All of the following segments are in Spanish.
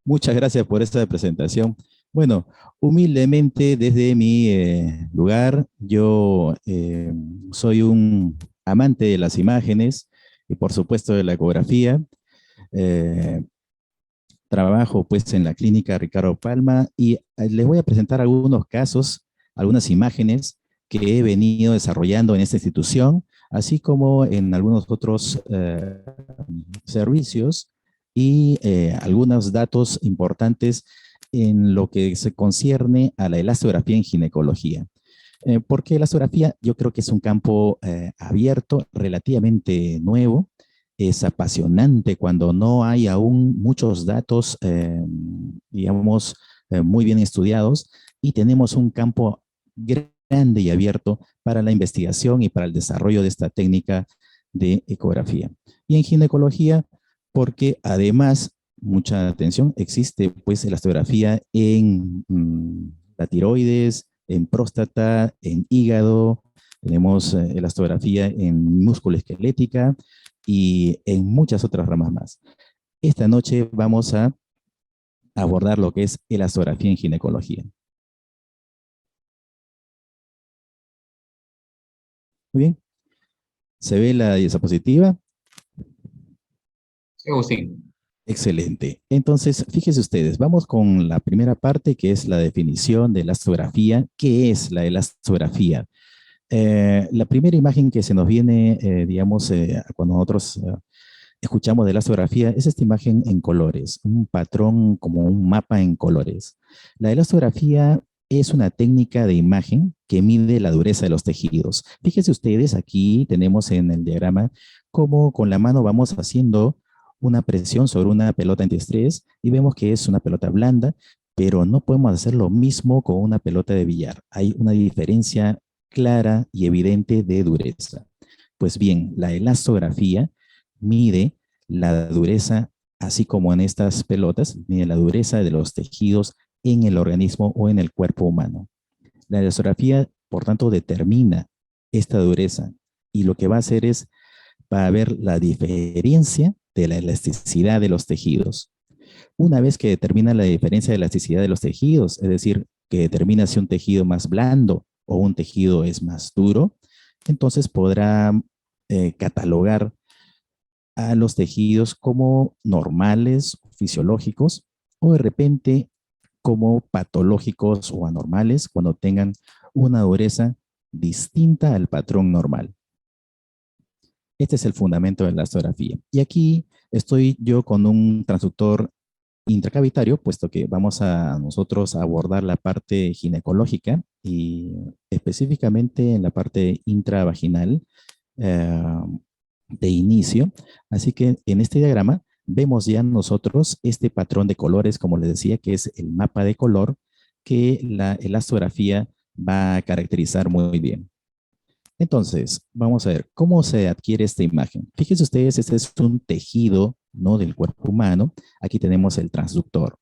Muchas gracias por esta presentación. Bueno, humildemente desde mi lugar, yo soy un amante de las imágenes y por supuesto de la ecografía. Eh, Trabajo pues en la clínica Ricardo Palma y les voy a presentar algunos casos, algunas imágenes que he venido desarrollando en esta institución, así como en algunos otros servicios y algunos datos importantes en lo que se concierne a la elastografía en ginecología. Porque la elastografía yo creo que es un campo abierto, relativamente nuevo, es apasionante cuando no hay aún muchos datos, digamos, muy bien estudiados y tenemos un campo grande y abierto para la investigación y para el desarrollo de esta técnica de ecografía. Y en ginecología, porque además, mucha atención, existe pues elastografía en la tiroides, en próstata, en hígado, tenemos elastografía en músculo esquelética, y en muchas otras ramas más. Esta noche vamos a abordar lo que es elastografía en ginecología. Muy bien, ¿se ve la diapositiva? Sí, Agustín. Excelente. Entonces, fíjense ustedes, vamos con la primera parte que es la definición de elastografía. ¿Qué es la elastografía? La primera imagen que se nos viene, digamos, cuando nosotros escuchamos de la elastografía es esta imagen en colores, un patrón como un mapa en colores. La elastografía es una técnica de imagen que mide la dureza de los tejidos. Fíjense ustedes, aquí tenemos en el diagrama cómo con la mano vamos haciendo una presión sobre una pelota antiestrés y vemos que es una pelota blanda, pero no podemos hacer lo mismo con una pelota de billar. Hay una diferencia clara y evidente de dureza. Pues bien, la elastografía mide la dureza, así como en estas pelotas, mide la dureza de los tejidos en el organismo o en el cuerpo humano. La elastografía, por tanto, determina esta dureza y lo que va a hacer es para ver la diferencia de la elasticidad de los tejidos. Una vez que determina la diferencia de elasticidad de los tejidos, es decir, que determina si un tejido más blando o un tejido es más duro, entonces podrá catalogar a los tejidos como normales, fisiológicos, o de repente como patológicos o anormales cuando tengan una dureza distinta al patrón normal. Este es el fundamento de la elastografía. Y aquí estoy yo con un transductor intracavitario, puesto que vamos a nosotros a abordar la parte ginecológica y específicamente en la parte intravaginal eh, de inicio. Así que en este diagrama vemos ya nosotros este patrón de colores, como les decía, que es el mapa de color que la elastografía va a caracterizar muy bien. Entonces, vamos a ver cómo se adquiere esta imagen. Fíjense ustedes, este es un tejido, ¿no?, del cuerpo humano. Aquí tenemos el transductor.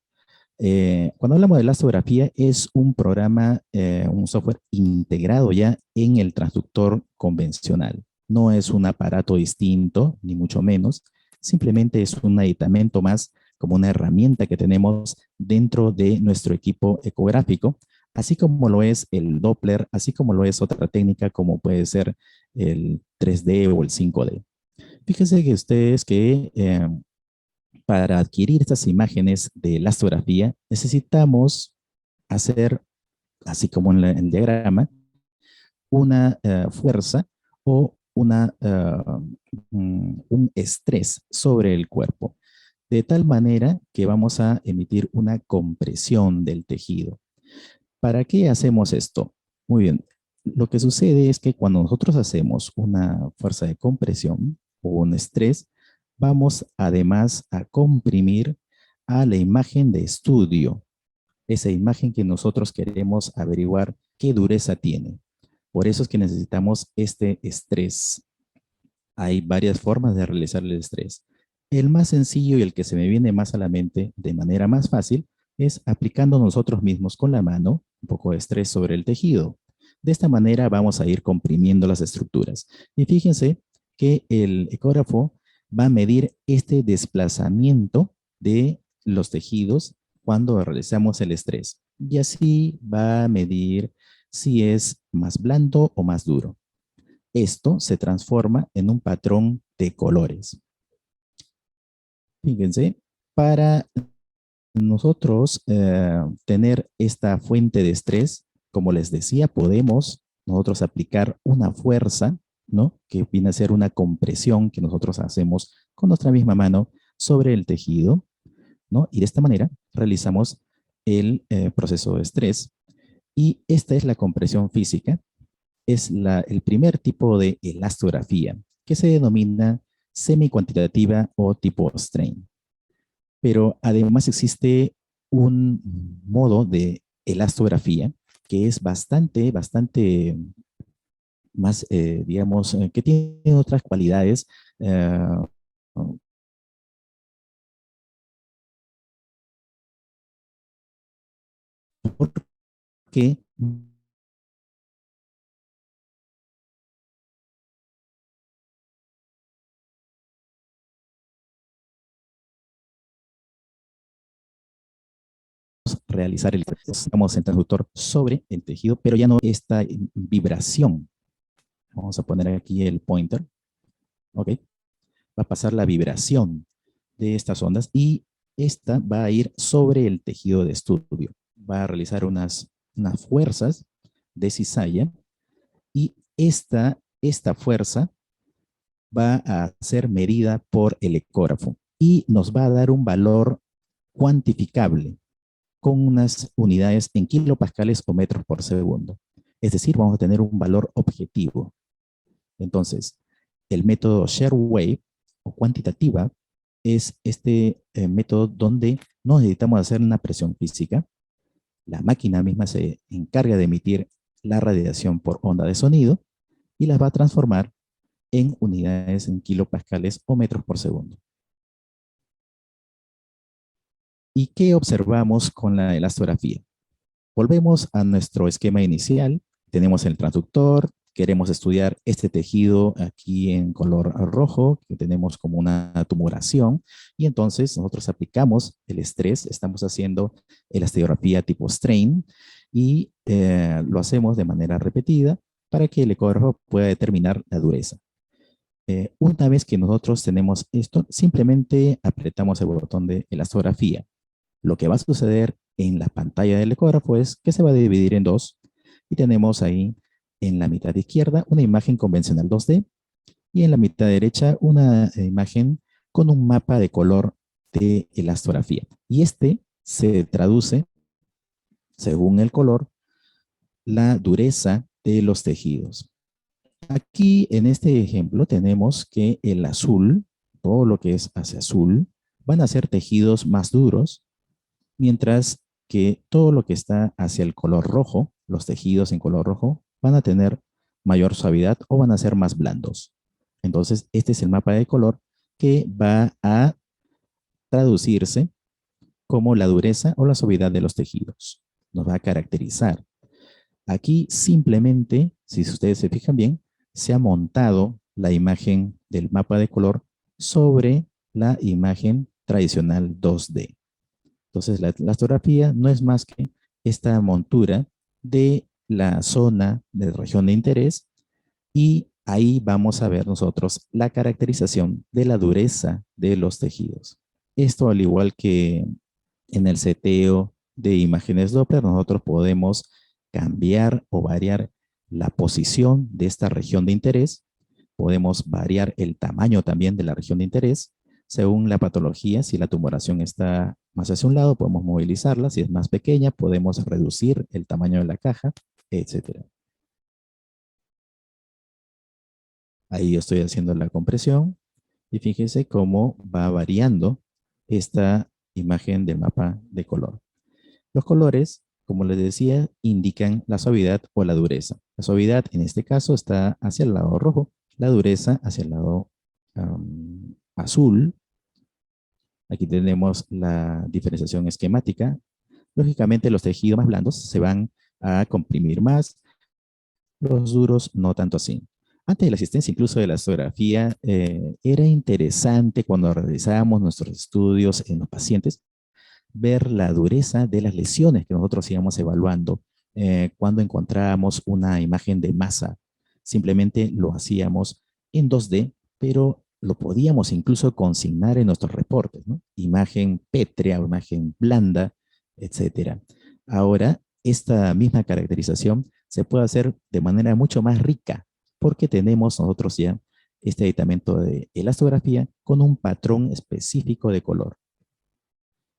Cuando hablamos de elastografía, es un programa, un software integrado ya en el transductor convencional. No es un aparato distinto, ni mucho menos. Simplemente es un aditamento más, como una herramienta que tenemos dentro de nuestro equipo ecográfico, así como lo es el Doppler, así como lo es otra técnica como puede ser el 3D o el 5D. Fíjense que ustedes que para adquirir estas imágenes de elastografía necesitamos hacer, así como en el diagrama, una fuerza o un estrés sobre el cuerpo, de tal manera que vamos a emitir una compresión del tejido. ¿Para qué hacemos esto? Muy bien, lo que sucede es que cuando nosotros hacemos una fuerza de compresión o un estrés, vamos además a comprimir a la imagen de estudio, esa imagen que nosotros queremos averiguar qué dureza tiene. Por eso es que necesitamos este estrés. Hay varias formas de realizar el estrés. El más sencillo y el que se me viene más a la mente de manera más fácil es aplicando nosotros mismos con la mano un poco de estrés sobre el tejido. De esta manera vamos a ir comprimiendo las estructuras. Y fíjense que el ecógrafo va a medir este desplazamiento de los tejidos cuando realizamos el estrés. Y así va a medir si es más blando o más duro. Esto se transforma en un patrón de colores. Fíjense, para nosotros tener esta fuente de estrés, como les decía, podemos nosotros aplicar una fuerza, ¿no? Que viene a ser una compresión que nosotros hacemos con nuestra misma mano sobre el tejido, ¿no? Y de esta manera realizamos el proceso de estrés. Y esta es la compresión física, es el primer tipo de elastografía, que se denomina semi-cuantitativa o tipo strain. Pero además existe un modo de elastografía que es bastante más, digamos, que tiene otras cualidades, eh, porque realizar el, estamos en transductor sobre el tejido, pero ya no esta vibración. Vamos a poner aquí el pointer, ¿ok? Va a pasar la vibración de estas ondas y esta va a ir sobre el tejido de estudio. Va a realizar unas fuerzas de cizalla y esta fuerza va a ser medida por el ecógrafo y nos va a dar un valor cuantificable con unas unidades en kilopascales o metros por segundo. Es decir, vamos a tener un valor objetivo. Entonces, el método share wave o cuantitativa es este método donde no necesitamos hacer una presión física. La máquina misma se encarga de emitir la radiación por onda de sonido y las va a transformar en unidades en kilopascales o metros por segundo. ¿Y qué observamos con la elastografía? Volvemos a nuestro esquema inicial. Tenemos el transductor. Queremos estudiar este tejido aquí en color rojo, que tenemos como una tumoración. Y entonces nosotros aplicamos el estrés. Estamos haciendo elastografía tipo strain y lo hacemos de manera repetida para que el ecógrafo pueda determinar la dureza. Una vez que nosotros tenemos esto, simplemente apretamos el botón de elastografía. Lo que va a suceder en la pantalla del ecógrafo es que se va a dividir en dos y tenemos ahí en la mitad izquierda una imagen convencional 2D y en la mitad derecha una imagen con un mapa de color de elastografía. Y este se traduce, según el color, la dureza de los tejidos. Aquí en este ejemplo tenemos que el azul, todo lo que es hacia azul, van a ser tejidos más duros, mientras que todo lo que está hacia el color rojo, los tejidos en color rojo, van a tener mayor suavidad o van a ser más blandos. Entonces, este es el mapa de color que va a traducirse como la dureza o la suavidad de los tejidos. Nos va a caracterizar. Aquí simplemente, si ustedes se fijan bien, se ha montado la imagen del mapa de color sobre la imagen tradicional 2D. Entonces, la astografía no es más que esta montura de la zona de región de interés y ahí vamos a ver nosotros la caracterización de la dureza de los tejidos. Esto, al igual que en el seteo de imágenes Doppler, nosotros podemos cambiar o variar la posición de esta región de interés. Podemos variar el tamaño también de la región de interés según la patología. Si la tumoración está más hacia un lado, podemos movilizarla. Si es más pequeña, podemos reducir el tamaño de la caja, etcétera. Ahí yo estoy haciendo la compresión y fíjese cómo va variando esta imagen del mapa de color. Los colores, como les decía, indican la suavidad o la dureza. La suavidad en este caso está hacia el lado rojo, la dureza hacia el lado azul. Aquí tenemos la diferenciación esquemática. Lógicamente, los tejidos más blandos se van a comprimir más, los duros no tanto así. Antes de la existencia incluso de la astografía, era interesante cuando realizábamos nuestros estudios en los pacientes, ver la dureza de las lesiones que nosotros íbamos evaluando cuando encontrábamos una imagen de masa. Simplemente lo hacíamos en 2D, pero lo podíamos incluso consignar en nuestros reportes, ¿no? Imagen pétrea, imagen blanda, etcétera. Ahora, esta misma caracterización se puede hacer de manera mucho más rica, porque tenemos nosotros ya este aditamento de elastografía con un patrón específico de color.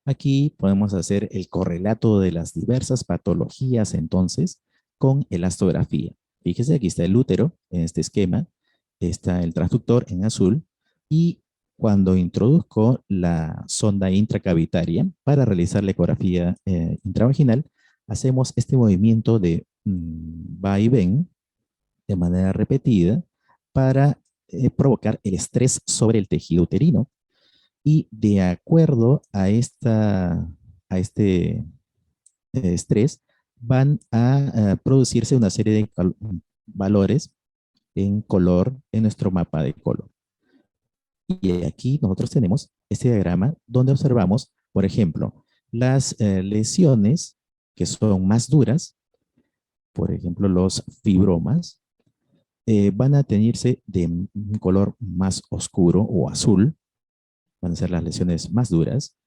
Aquí podemos hacer el correlato de las diversas patologías entonces con elastografía. Fíjese, aquí está el útero en este esquema, está el transductor en azul y cuando introduzco la sonda intracavitaria para realizar la ecografía intravaginal, hacemos este movimiento de va y ven de manera repetida para provocar el estrés sobre el tejido uterino y de acuerdo a este estrés, van a producirse una serie de valores en color en nuestro mapa de color. Y aquí nosotros tenemos este diagrama donde observamos, por ejemplo, las lesiones que son más duras, por ejemplo, los fibromas, van a teñirse de un color más oscuro o azul, van a ser las lesiones más duras.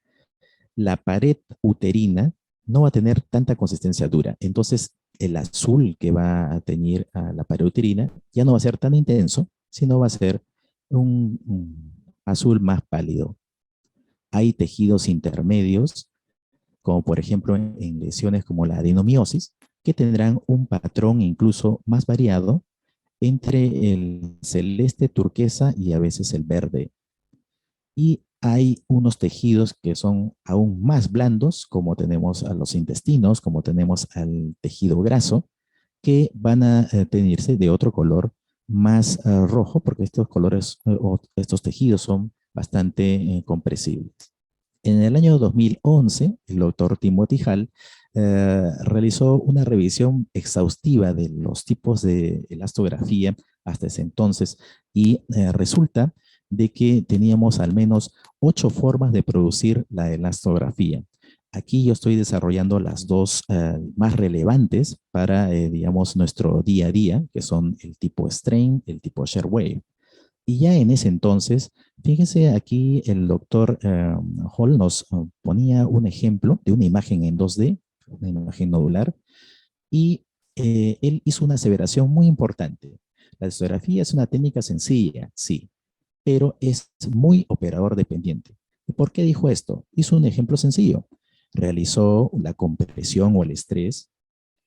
La pared uterina no va a tener tanta consistencia dura. Entonces, el azul que va a teñir a la pared uterina ya no va a ser tan intenso, sino va a ser un azul más pálido. Hay tejidos intermedios, como por ejemplo en lesiones como la adenomiosis, que tendrán un patrón incluso más variado entre el celeste turquesa y a veces el verde. Y hay unos tejidos que son aún más blandos, como tenemos a los intestinos, como tenemos al tejido graso, que van a teñirse de otro color más rojo, porque estos colores o estos tejidos son bastante compresibles. En el año 2011, el doctor Timothy Hall realizó una revisión exhaustiva de los tipos de elastografía hasta ese entonces y resulta de que teníamos al menos 8 formas de producir la elastografía. Aquí yo estoy desarrollando las dos más relevantes para, digamos, nuestro día a día, que son el tipo strain, el tipo shear wave. Y ya en ese entonces, fíjese aquí el doctor Hall nos ponía un ejemplo de una imagen en 2D, una imagen nodular, y él hizo una aseveración muy importante. La elastografía es una técnica sencilla, sí, pero es muy operador dependiente. ¿Y por qué dijo esto? Hizo un ejemplo sencillo. Realizó la compresión o el estrés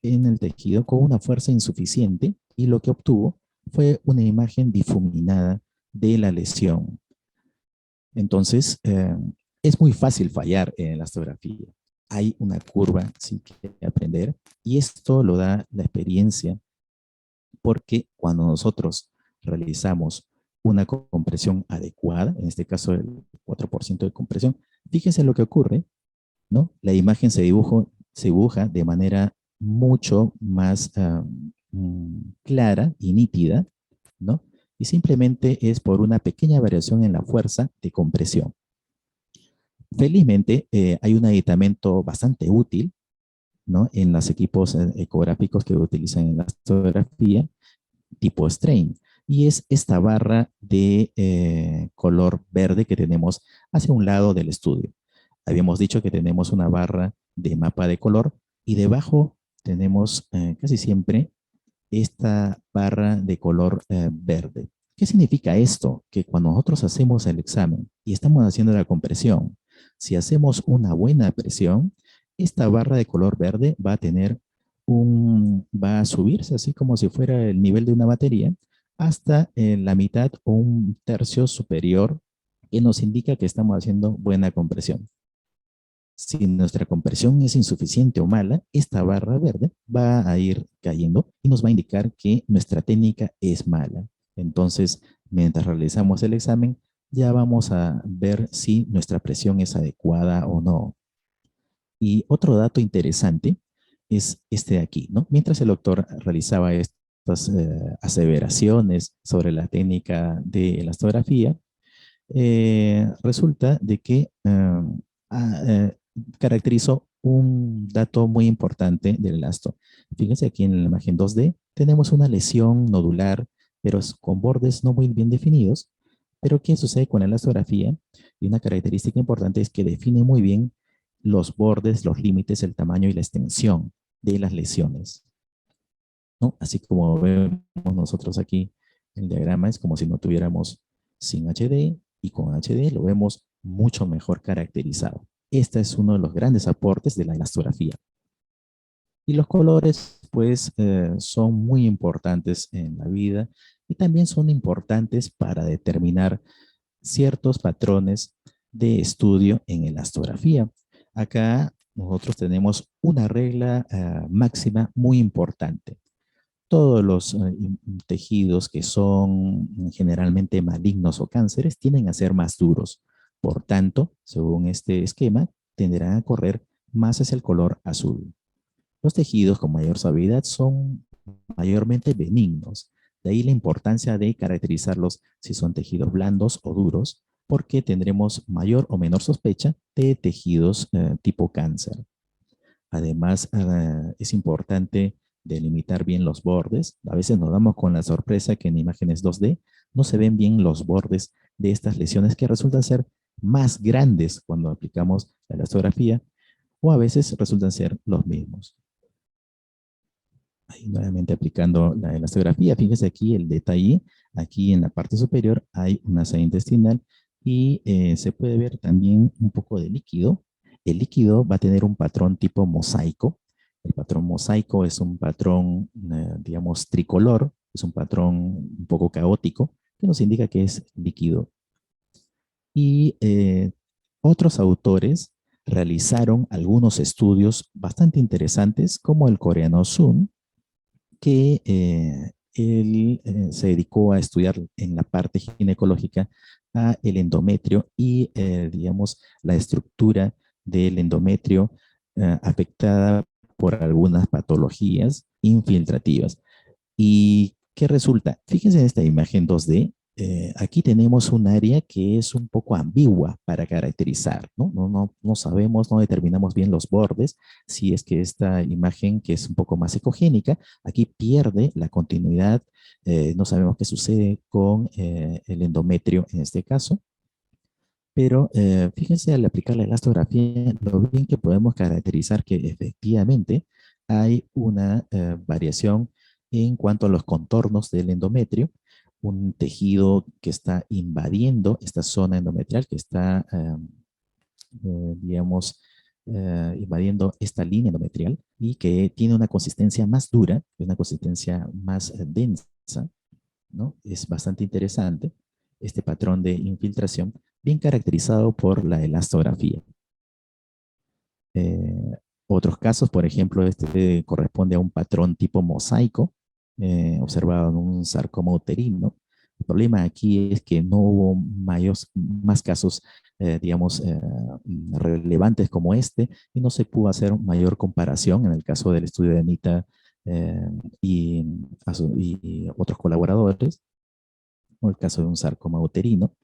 en el tejido con una fuerza insuficiente y lo que obtuvo fue una imagen difuminada de la lesión. Entonces, es muy fácil fallar en la astografía. Hay una curva sí, que aprender y esto lo da la experiencia porque cuando nosotros realizamos una compresión adecuada, en este caso el 4% de compresión, fíjense lo que ocurre, ¿no? La imagen se dibuja de manera mucho más clara y nítida, ¿no? Y simplemente es por una pequeña variación en la fuerza de compresión. Felizmente, hay un aditamento bastante útil, ¿no? En los equipos ecográficos que utilizan en la astografía, tipo strain, y es esta barra de color verde que tenemos hacia un lado del estudio. Habíamos dicho que tenemos una barra de mapa de color y debajo tenemos casi siempre esta barra de color verde. ¿Qué significa esto? Que cuando nosotros hacemos el examen y estamos haciendo la compresión, si hacemos una buena presión, esta barra de color verde va a tener va a subirse así como si fuera el nivel de una batería hasta la mitad o un tercio superior que nos indica que estamos haciendo buena compresión. Si nuestra compresión es insuficiente o mala, esta barra verde va a ir cayendo y nos va a indicar que nuestra técnica es mala. Entonces, mientras realizamos el examen, ya vamos a ver si nuestra presión es adecuada o no. Y otro dato interesante es este de aquí, ¿no? Mientras el doctor realizaba estas aseveraciones sobre la técnica de elastografía, resulta de que caracterizo un dato muy importante del elasto. Fíjense aquí en la imagen 2D, tenemos una lesión nodular, pero con bordes no muy bien definidos. Pero ¿qué sucede con la elastografía? Y una característica importante es que define muy bien los bordes, los límites, el tamaño y la extensión de las lesiones, ¿no? Así como vemos nosotros aquí el diagrama, es como si no tuviéramos sin HD y con HD lo vemos mucho mejor caracterizado. Este es uno de los grandes aportes de la elastografía. Y los colores, pues, son muy importantes en la vida y también son importantes para determinar ciertos patrones de estudio en elastografía. Acá nosotros tenemos una regla máxima muy importante. Todos los tejidos que son generalmente malignos o cánceres tienden a ser más duros. Por tanto, según este esquema, tenderán a correr más hacia el color azul. Los tejidos con mayor suavidad son mayormente benignos. De ahí la importancia de caracterizarlos si son tejidos blandos o duros, porque tendremos mayor o menor sospecha de tejidos tipo cáncer. Además, es importante delimitar bien los bordes. A veces nos damos con la sorpresa que en imágenes 2D no se ven bien los bordes de estas lesiones que resultan ser más grandes cuando aplicamos la elastografía o a veces resultan ser los mismos. Ahí nuevamente aplicando la elastografía, fíjese aquí el detalle, aquí en la parte superior hay una saya intestinal y se puede ver también un poco de líquido. El líquido va a tener un patrón tipo mosaico. El patrón mosaico es un patrón, digamos, tricolor, es un patrón un poco caótico que nos indica que es líquido. Y otros autores realizaron algunos estudios bastante interesantes, como el coreano Sun, que él se dedicó a estudiar en la parte ginecológica a el endometrio y, digamos, la estructura del endometrio afectada por algunas patologías infiltrativas. ¿Y qué resulta? Fíjense en esta imagen 2D. Aquí tenemos un área que es un poco ambigua para caracterizar, ¿no? No sabemos, no determinamos bien los bordes. Si es que esta imagen, que es un poco más ecogénica, aquí pierde la continuidad. No sabemos qué sucede con el endometrio en este caso. Pero fíjense, al aplicar la elastografía, lo bien que podemos caracterizar que efectivamente hay una variación en cuanto a los contornos del endometrio, un tejido que está invadiendo esta zona endometrial, que está, digamos, invadiendo esta línea endometrial y que tiene una consistencia más dura, una consistencia más densa, ¿no? Es bastante interesante este patrón de infiltración, bien caracterizado por la elastografía. Eh, Otros casos, por ejemplo, este corresponde a un patrón tipo mosaico, observado en un sarcoma uterino. El problema aquí es que no hubo más casos, digamos, relevantes como este, y no se pudo hacer mayor comparación en el caso del estudio de Anita eh, y, y otros colaboradores, o el caso de un sarcoma uterino.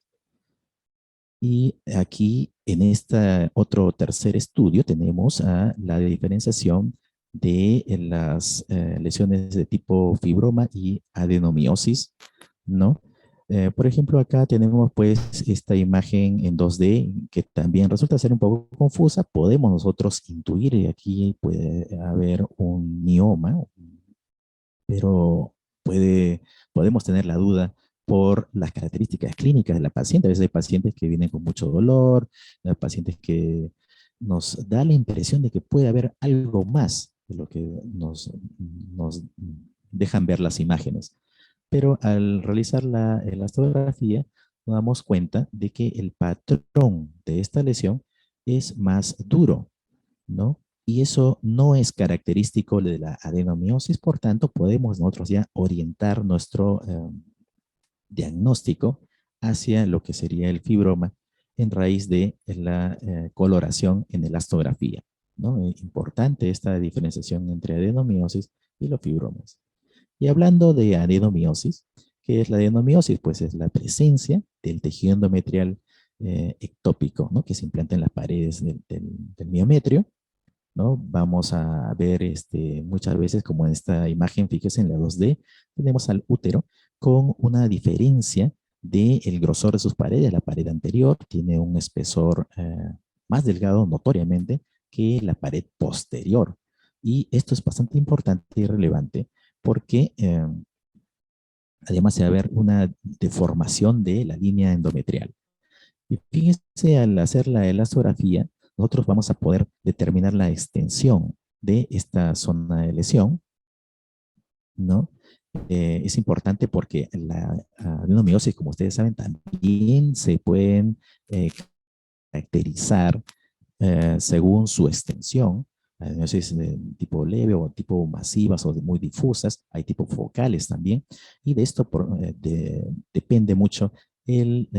Y aquí, en este otro tercer estudio, tenemos la diferenciación de las lesiones de tipo fibroma y adenomiosis, ¿no? Por ejemplo, acá tenemos pues esta imagen en 2D que también resulta ser un poco confusa. Podemos nosotros intuir, y aquí puede haber un mioma, pero podemos tener la duda por las características clínicas de la paciente. A veces hay pacientes que vienen con mucho dolor, pacientes que nos da la impresión de que puede haber algo más de lo que nos dejan ver las imágenes. Pero al realizar la elastografía, nos damos cuenta de que el patrón de esta lesión es más duro, ¿no? Y eso no es característico de la adenomiosis, por tanto, podemos nosotros ya orientar nuestro diagnóstico hacia lo que sería el fibroma en raíz de la coloración en elastografía, ¿no? Importante esta diferenciación entre adenomiosis y los fibromas. Y hablando de adenomiosis, ¿qué es la adenomiosis? Pues es la presencia del tejido endometrial ectópico, ¿no? Que se implanta en las paredes del miometrio, ¿no? Vamos a ver muchas veces, como en esta imagen, fíjese en la 2D, tenemos al útero con una diferencia del grosor de sus paredes. La pared anterior tiene un espesor más delgado, notoriamente, que la pared posterior. Y esto es bastante importante y relevante porque además se va a ver una deformación de la línea endometrial. Y fíjense, al hacer la elastografía, nosotros vamos a poder determinar la extensión de esta zona de lesión, ¿no? Es importante porque la adenomiosis, como ustedes saben, también se pueden caracterizar según su extensión. Adenomiosis de tipo leve o tipo masivas o muy difusas. Hay tipo focales también. Y de esto depende mucho el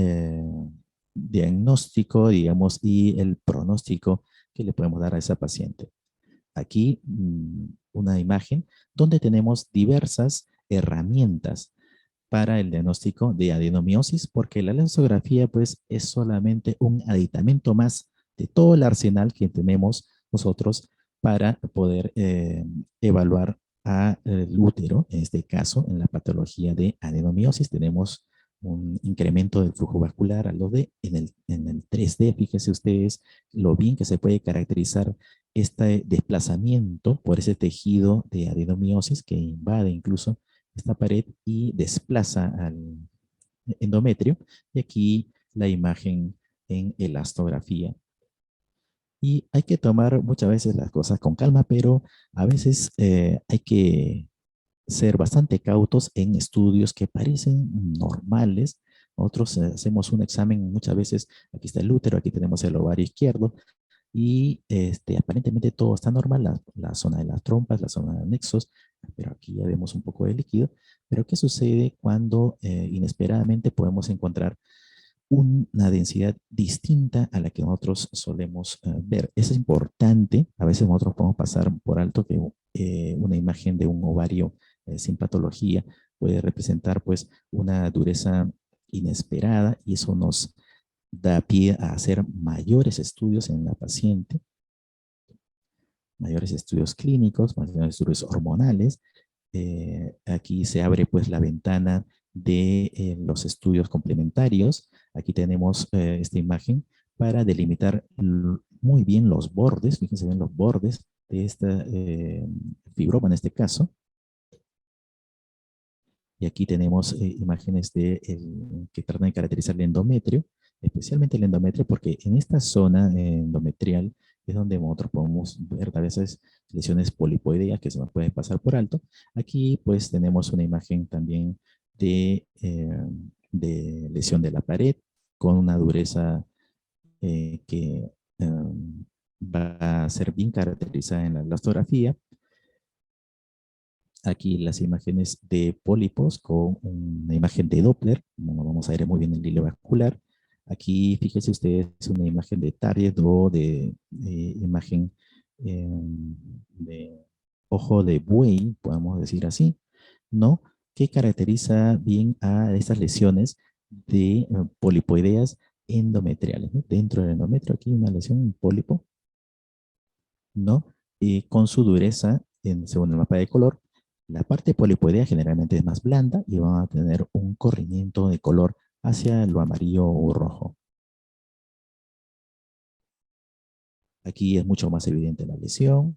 diagnóstico, digamos, y el pronóstico que le podemos dar a esa paciente. Aquí una imagen donde tenemos diversas herramientas para el diagnóstico de adenomiosis, porque la elastografía pues es solamente un aditamento más de todo el arsenal que tenemos nosotros para poder evaluar al útero. En este caso, en la patología de adenomiosis tenemos un incremento del flujo vascular a lo de en el 3D. Fíjense ustedes lo bien que se puede caracterizar este desplazamiento por ese tejido de adenomiosis que invade incluso esta pared y desplaza al endometrio. Y aquí la imagen en elastografía. Y hay que tomar muchas veces las cosas con calma, pero a veces hay que ser bastante cautos en estudios que parecen normales. Nosotros hacemos un examen muchas veces, aquí está el útero, aquí tenemos el ovario izquierdo, y aparentemente todo está normal, la zona de las trompas, la zona de nexos, pero aquí ya vemos un poco de líquido. Pero ¿qué sucede cuando inesperadamente podemos encontrar una densidad distinta a la que nosotros solemos ver? Es importante, a veces nosotros podemos pasar por alto que una imagen de un ovario sin patología puede representar pues una dureza inesperada, y eso nos da pie a hacer mayores estudios en la paciente, mayores estudios clínicos, mayores estudios hormonales. Aquí se abre pues la ventana de los estudios complementarios. Aquí tenemos esta imagen para delimitar muy bien los bordes. Fíjense bien los bordes de esta fibroma en este caso. Y aquí tenemos imágenes que tratan de caracterizar el endometrio, especialmente el endometrio, porque en esta zona endometrial es donde nosotros podemos ver a veces lesiones polipoideas que se nos pueden pasar por alto. Aquí pues tenemos una imagen también de lesión de la pared con una dureza que va a ser bien caracterizada en la elastografía. Aquí las imágenes de pólipos con una imagen de Doppler, como vamos a ver muy bien el hilo vascular. Aquí fíjense ustedes una imagen de Target o de imagen de ojo de buey, podemos decir así, ¿no? Que caracteriza bien a estas lesiones de polipoideas endometriales, ¿no? Dentro del endometrio, aquí una lesión, un pólipo, ¿no? Con su dureza, según el mapa de color, la parte polipoidea generalmente es más blanda y van a tener un corrimiento de color hacia lo amarillo o rojo. Aquí es mucho más evidente la lesión.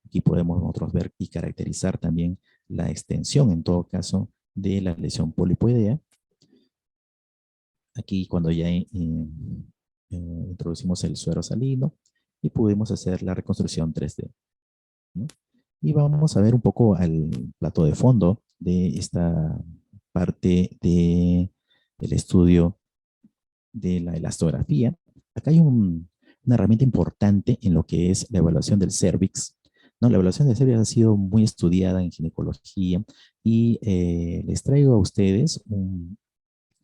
Aquí podemos nosotros ver y caracterizar también la extensión, en todo caso, de la lesión polipoidea. Aquí cuando ya introducimos el suero salino y pudimos hacer la reconstrucción 3D, ¿no? Y vamos a ver un poco al plato de fondo de esta parte del estudio de la elastografía. Acá hay una herramienta importante en lo que es la evaluación del cervix, ¿no? La evaluación del cervix ha sido muy estudiada en ginecología, y les traigo a ustedes un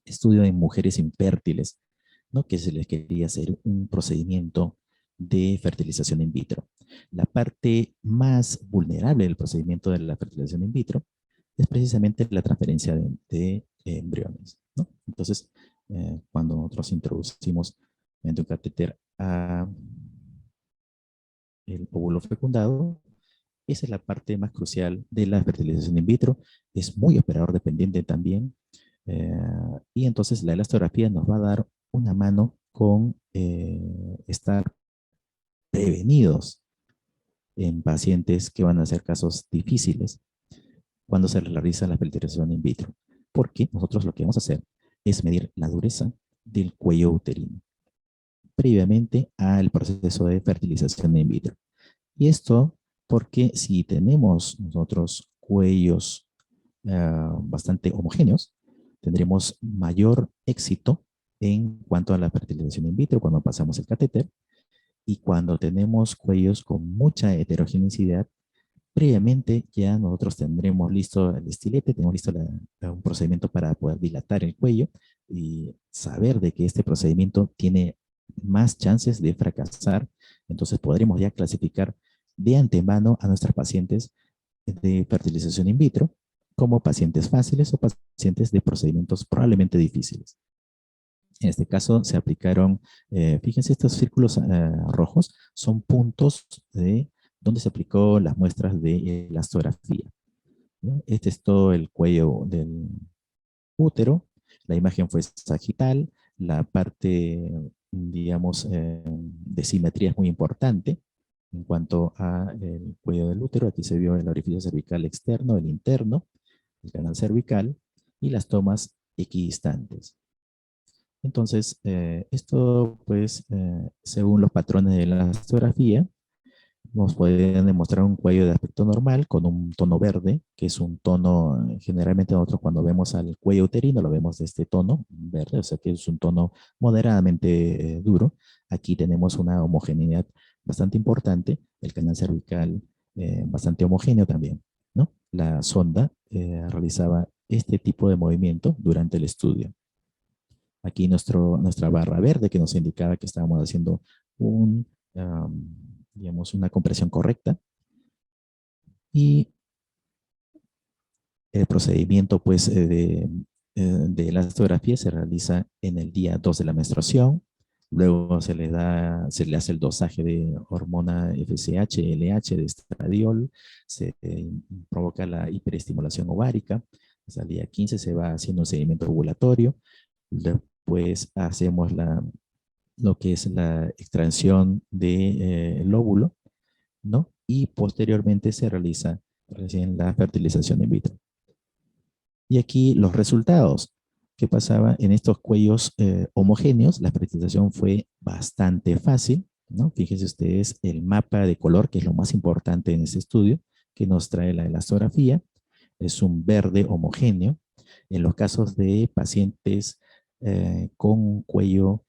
estudio de mujeres infértiles, ¿no? Que se les quería hacer un procedimiento de fertilización in vitro. La parte más vulnerable del procedimiento de la fertilización in vitro es precisamente la transferencia de embriones, ¿no? Entonces, cuando nosotros introducimos mediante un catéter a el óvulo fecundado. Esa es la parte más crucial de la fertilización in vitro. Es muy operador dependiente también. eh, y entonces la elastografía nos va a dar una mano con estar prevenidos en pacientes que van a ser casos difíciles cuando se realiza la fertilización in vitro. Porque nosotros lo que vamos a hacer es medir la dureza del cuello uterino previamente al proceso de fertilización in vitro. Y esto porque si tenemos nosotros cuellos bastante homogéneos, tendremos mayor éxito en cuanto a la fertilización in vitro cuando pasamos el catéter. Y cuando tenemos cuellos con mucha heterogeneidad, previamente ya nosotros tendremos listo el estilete, tenemos listo un procedimiento para poder dilatar el cuello y saber de que este procedimiento tiene más chances de fracasar. Entonces podremos ya clasificar de antemano a nuestras pacientes de fertilización in vitro como pacientes fáciles o pacientes de procedimientos probablemente difíciles. En este caso se aplicaron, fíjense, estos círculos rojos son puntos de donde se aplicó las muestras de elastografía, ¿no? Este es todo el cuello del útero. La imagen fue sagital. La parte, digamos, de simetría es muy importante en cuanto al cuello del útero. Aquí se vio el orificio cervical externo, el interno, el canal cervical y las tomas equidistantes. Entonces, esto, pues, según los patrones de la astografía, nos pueden demostrar un cuello de aspecto normal con un tono verde, que es un tono, generalmente nosotros cuando vemos al cuello uterino lo vemos de este tono verde, o sea que es un tono moderadamente duro. Aquí tenemos una homogeneidad bastante importante, el canal cervical bastante homogéneo también, ¿no? La sonda realizaba este tipo de movimiento durante el estudio. Aquí nuestra barra verde que nos indicaba que estábamos haciendo digamos, una compresión correcta. Y el procedimiento pues, de la elastografía se realiza en el día 2 de la menstruación. Luego se le hace el dosaje de hormona FSH, LH, de estradiol. Se provoca la hiperestimulación ovárica. Hasta el día 15 se va haciendo un seguimiento ovulatorio. Después hacemos lo que es la extracción del óvulo, ¿no? Y posteriormente se realiza recién la fertilización in vitro. Y aquí los resultados. ¿Qué pasaba en estos cuellos homogéneos? La fertilización fue bastante fácil, ¿no? Fíjense ustedes el mapa de color, que es lo más importante en este estudio, que nos trae la elastografía. Es un verde homogéneo. En los casos de pacientes con un cuello,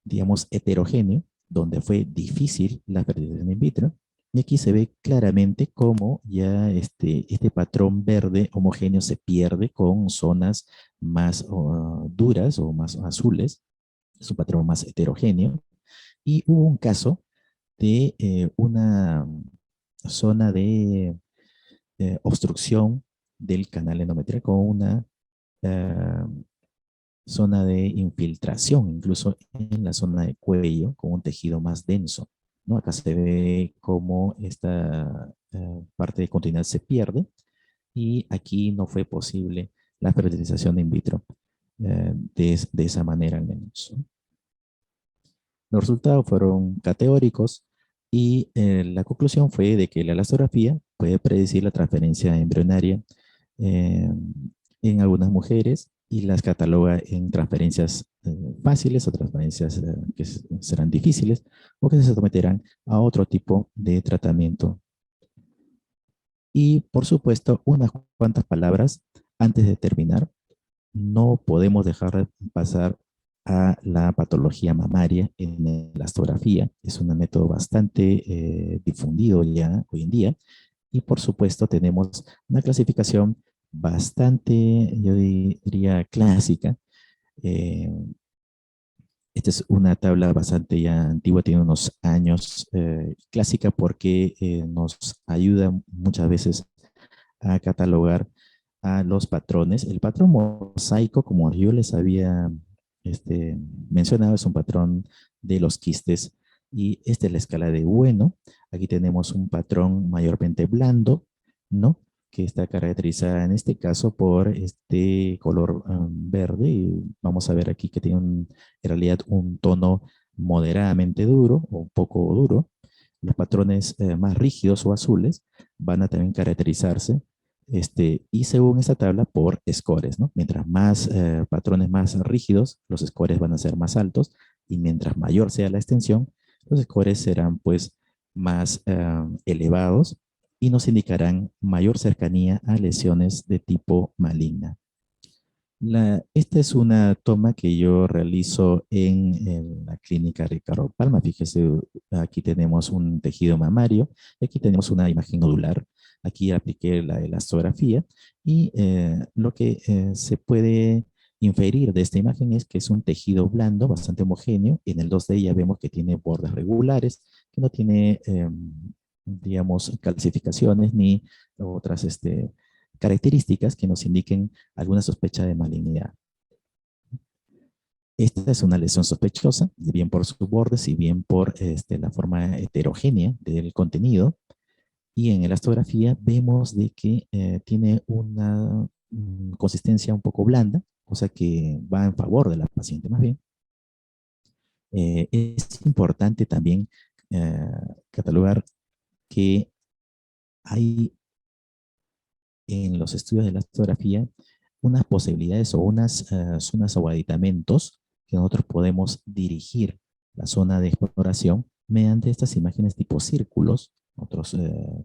digamos, heterogéneo, donde fue difícil la fertilización in vitro. Y aquí se ve claramente cómo ya este patrón verde homogéneo se pierde con zonas más duras o más azules. Es un patrón más heterogéneo. Y hubo un caso de una zona de obstrucción del canal endometrial con una eh, zona de infiltración, incluso en la zona de cuello, con un tejido más denso, ¿no? Acá se ve cómo esta parte de continuidad se pierde y aquí no fue posible la fertilización in vitro de esa manera al menos, ¿no? Los resultados fueron categóricos y la conclusión fue de que la elastografía puede predecir la transferencia embrionaria eh, en algunas mujeres y las cataloga en transferencias fáciles o transferencias que serán difíciles o que se someterán a otro tipo de tratamiento. Y por supuesto, unas cuantas palabras antes de terminar. No podemos dejar pasar a la patología mamaria en la elastografía. Es un método bastante difundido ya hoy en día. Y por supuesto tenemos una clasificación bastante, yo diría, clásica. Eh, Esta es una tabla bastante ya antigua, tiene unos años, clásica porque nos ayuda muchas veces a catalogar a los patrones. El patrón mosaico, como yo les había mencionado, es un patrón de los quistes y esta es la escala de bueno. Aquí tenemos un patrón mayormente blando, ¿no? Que está caracterizada en este caso por este color verde. Y vamos a ver aquí que tiene en realidad un tono moderadamente duro o un poco duro. Los patrones más rígidos o azules van a también caracterizarse y según esta tabla por scores, ¿no? Mientras más patrones más rígidos, los scores van a ser más altos y mientras mayor sea la extensión, los scores serán pues más elevados y nos indicarán mayor cercanía a lesiones de tipo maligna. Esta es una toma que yo realizo en la clínica Ricardo Palma. Fíjese, aquí tenemos un tejido mamario, aquí tenemos una imagen nodular. Aquí apliqué la elastografía y lo que se puede inferir de esta imagen es que es un tejido blando, bastante homogéneo. En el 2D ya vemos que tiene bordes regulares, que no tiene, digamos, calcificaciones ni otras características que nos indiquen alguna sospecha de malignidad. Esta es una lesión sospechosa, bien por sus bordes y bien por la forma heterogénea del contenido. Y en elastografía vemos de que tiene una consistencia un poco blanda, cosa que va en favor de la paciente más bien. Es importante también eh, catalogar que hay en los estudios de la fotografía unas posibilidades o unas zonas o aditamentos que nosotros podemos dirigir la zona de exploración mediante estas imágenes tipo círculos. Nosotros,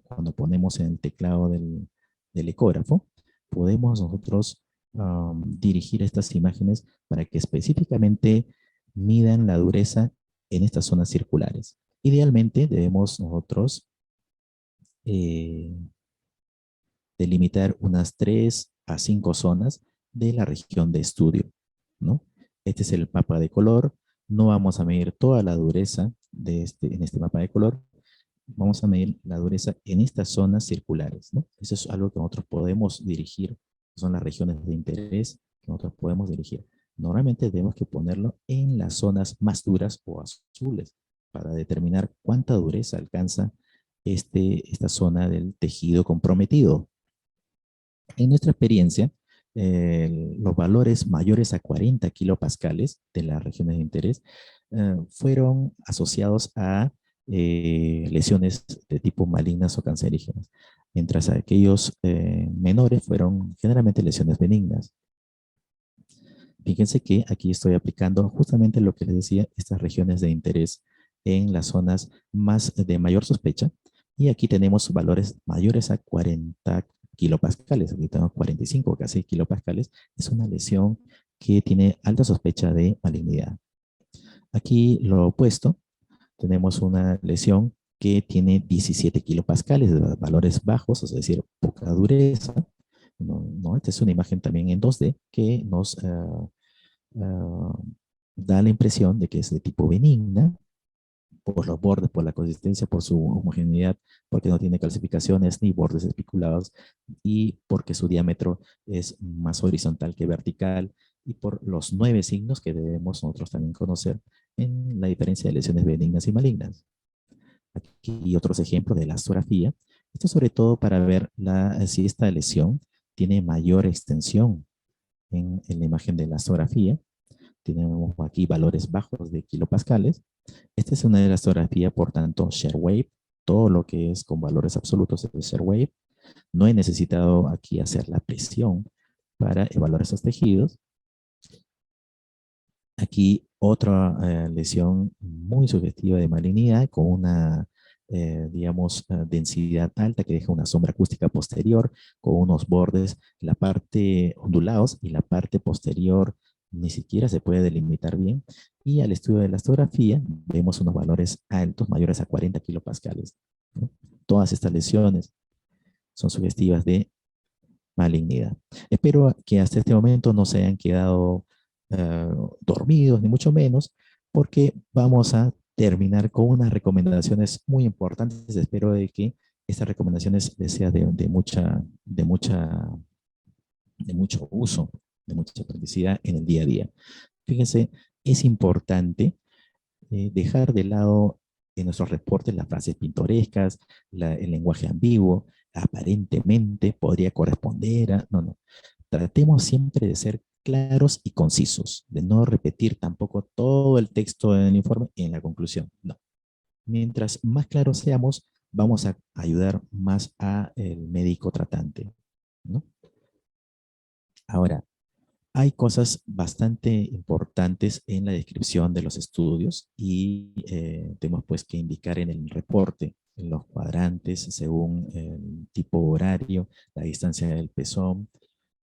cuando ponemos en el teclado del ecógrafo, podemos nosotros dirigir estas imágenes para que específicamente midan la dureza en estas zonas circulares. Idealmente debemos nosotros eh, delimitar unas 3 a 5 zonas de la región de estudio, ¿no? Este es el mapa de color. No vamos a medir toda la dureza en este mapa de color. Vamos a medir la dureza en estas zonas circulares, ¿no? Eso es algo que nosotros podemos dirigir. Son las regiones de interés que nosotros podemos dirigir. Normalmente tenemos que ponerlo en las zonas más duras o azules para determinar cuánta dureza alcanza esta zona del tejido comprometido. En nuestra experiencia, los valores mayores a 40 kilopascales de las regiones de interés fueron asociados a lesiones de tipo malignas o cancerígenas, mientras aquellos menores fueron generalmente lesiones benignas. Fíjense que aquí estoy aplicando justamente lo que les decía, estas regiones de interés en las zonas más de mayor sospecha. Y aquí tenemos valores mayores a 40 kilopascales. Aquí tenemos 45, casi kilopascales. Es una lesión que tiene alta sospecha de malignidad. Aquí lo opuesto, tenemos una lesión que tiene 17 kilopascales, de valores bajos, es decir, poca dureza. Esta es una imagen también en 2D que nos da la impresión de que es de tipo benigna, por los bordes, por la consistencia, por su homogeneidad, porque no tiene calcificaciones ni bordes espiculados y porque su diámetro es más horizontal que vertical y por los 9 signos que debemos nosotros también conocer en la diferencia de lesiones benignas y malignas. Aquí otros ejemplos de la astografía. Esto sobre todo para ver si esta lesión tiene mayor extensión en la imagen de la astografía. Tenemos aquí valores bajos de kilopascales. Esta es una elastografía, por tanto, share wave. Todo lo que es con valores absolutos es share wave. No he necesitado aquí hacer la presión para evaluar estos tejidos. Aquí otra lesión muy sugestiva de malignidad con una, digamos, densidad alta que deja una sombra acústica posterior con unos bordes, la parte ondulados y la parte posterior ni siquiera se puede delimitar bien. Y al estudio de la astografía vemos unos valores altos, mayores a 40 kilopascales, ¿no? Todas estas lesiones son sugestivas de malignidad. Espero que hasta este momento no se hayan quedado dormidos, ni mucho menos, porque vamos a terminar con unas recomendaciones muy importantes. Espero de que estas recomendaciones les sean de mucho uso, de mucha practicidad en el día a día. Fíjense, es importante dejar de lado en nuestros reportes las frases pintorescas, el lenguaje ambiguo, aparentemente podría corresponder a... No, no. Tratemos siempre de ser claros y concisos, de no repetir tampoco todo el texto en el informe en la conclusión. No. Mientras más claros seamos, vamos a ayudar más al médico tratante, ¿no? Ahora, hay cosas bastante importantes en la descripción de los estudios y tenemos pues que indicar en el reporte, en los cuadrantes, según el tipo horario, la distancia del pezón,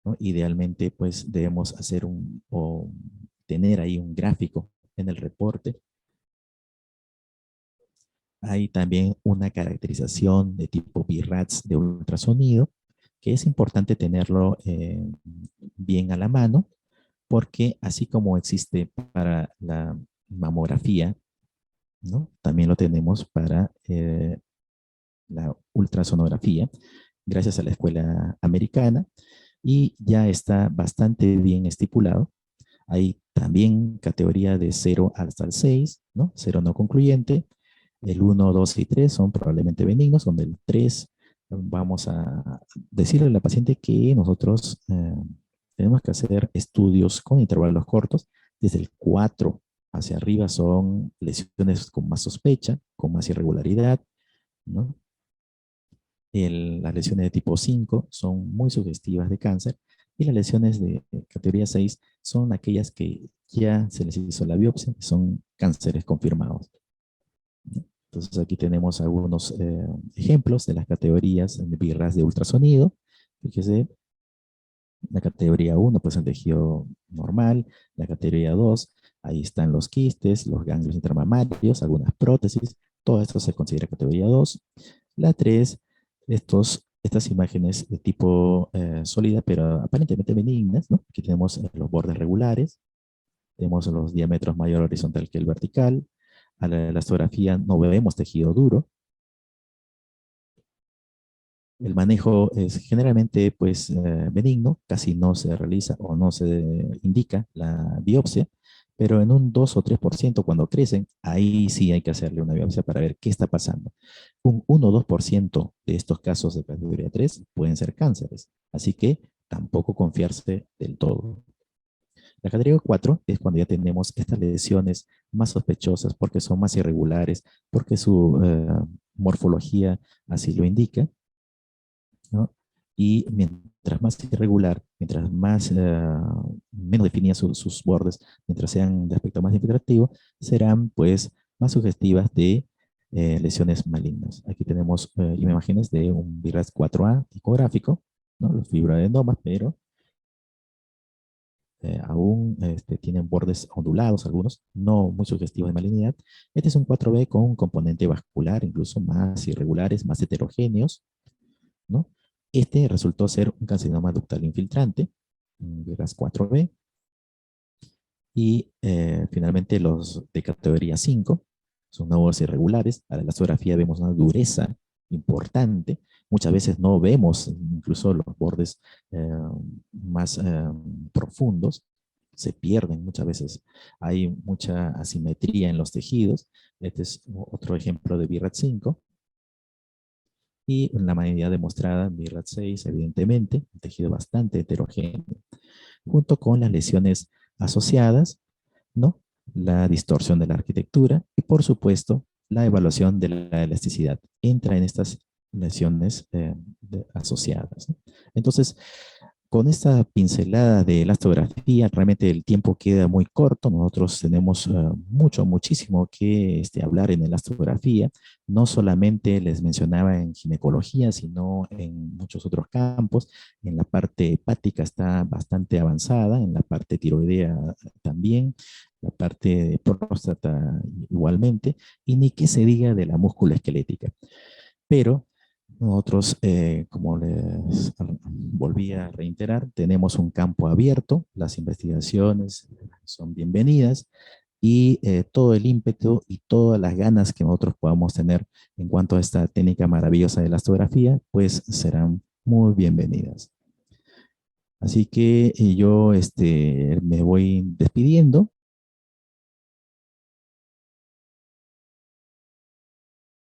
¿no? Idealmente pues debemos hacer o tener ahí un gráfico en el reporte. Hay también una caracterización de tipo BIRATS de ultrasonido, que es importante tenerlo bien a la mano, porque así como existe para la mamografía, ¿no? También lo tenemos para la ultrasonografía, gracias a la escuela americana, y ya está bastante bien estipulado. Hay también categoría de 0 hasta el 6, ¿no? 0 no concluyente, el 1, 2 y 3 son probablemente benignos, donde el 3 vamos a decirle a la paciente que nosotros tenemos que hacer estudios con intervalos cortos. Desde el 4 hacia arriba son lesiones con más sospecha, con más irregularidad, ¿no? Las lesiones de tipo 5 son muy sugestivas de cáncer y las lesiones de categoría 6 son aquellas que ya se les hizo la biopsia, son cánceres confirmados. Entonces aquí tenemos algunos ejemplos de las categorías de BIRAS de ultrasonido. Fíjese, la categoría 1 pues el tejido normal, la categoría 2, ahí están los quistes, los ganglios intermamarios, algunas prótesis, todo esto se considera categoría 2. La 3, estas imágenes de tipo sólida, pero aparentemente benignas, ¿no? Aquí tenemos los bordes regulares, tenemos los diámetros mayor horizontal que el vertical. A la elastografía no vemos tejido duro. El manejo es generalmente pues benigno, casi no se realiza o no se indica la biopsia, pero en un 2 o 3% cuando crecen, ahí sí hay que hacerle una biopsia para ver qué está pasando. Un 1 o 2% de estos casos de categoría 3 pueden ser cánceres, así que tampoco confiarse del todo. La categoría 4 es cuando ya tenemos estas lesiones más sospechosas porque son más irregulares, porque su morfología así lo indica, ¿no? Y mientras más irregular, mientras más menos definidas sus bordes, mientras sean de aspecto más infiltrativo, serán pues más sugestivas de lesiones malignas. Aquí tenemos imágenes de un BIRAS 4A ecográfico, ¿no? Los fibroadenomas, pero aún tienen bordes ondulados algunos, no muy sugestivos de malignidad. Este es un 4B con un componente vascular, incluso más irregulares, más heterogéneos, ¿no? Este resultó ser un carcinoma ductal infiltrante, BRAS 4B, y finalmente los de categoría 5 son nódulos irregulares. A la elastografía vemos una dureza importante. Muchas veces no vemos incluso los bordes más profundos, se pierden muchas veces. Hay mucha asimetría en los tejidos. Este es otro ejemplo de BRAT 5. Y la mayoría demostrada en BRAT 6, evidentemente, un tejido bastante heterogéneo, junto con las lesiones asociadas, ¿no? La distorsión de la arquitectura y, por supuesto, la evaluación de la elasticidad. Entra en estas lesiones asociadas, ¿no? Entonces, con esta pincelada de elastografía, realmente el tiempo queda muy corto. Nosotros tenemos muchísimo que hablar en elastografía. No solamente les mencionaba en ginecología, sino en muchos otros campos. En la parte hepática está bastante avanzada, en la parte tiroidea también, la parte de próstata igualmente, y ni que se diga de la musculoesquelética. Pero nosotros, como les volví a reiterar, tenemos un campo abierto, las investigaciones son bienvenidas y todo el ímpetu y todas las ganas que nosotros podamos tener en cuanto a esta técnica maravillosa de la astografía, pues serán muy bienvenidas. Así que yo me voy despidiendo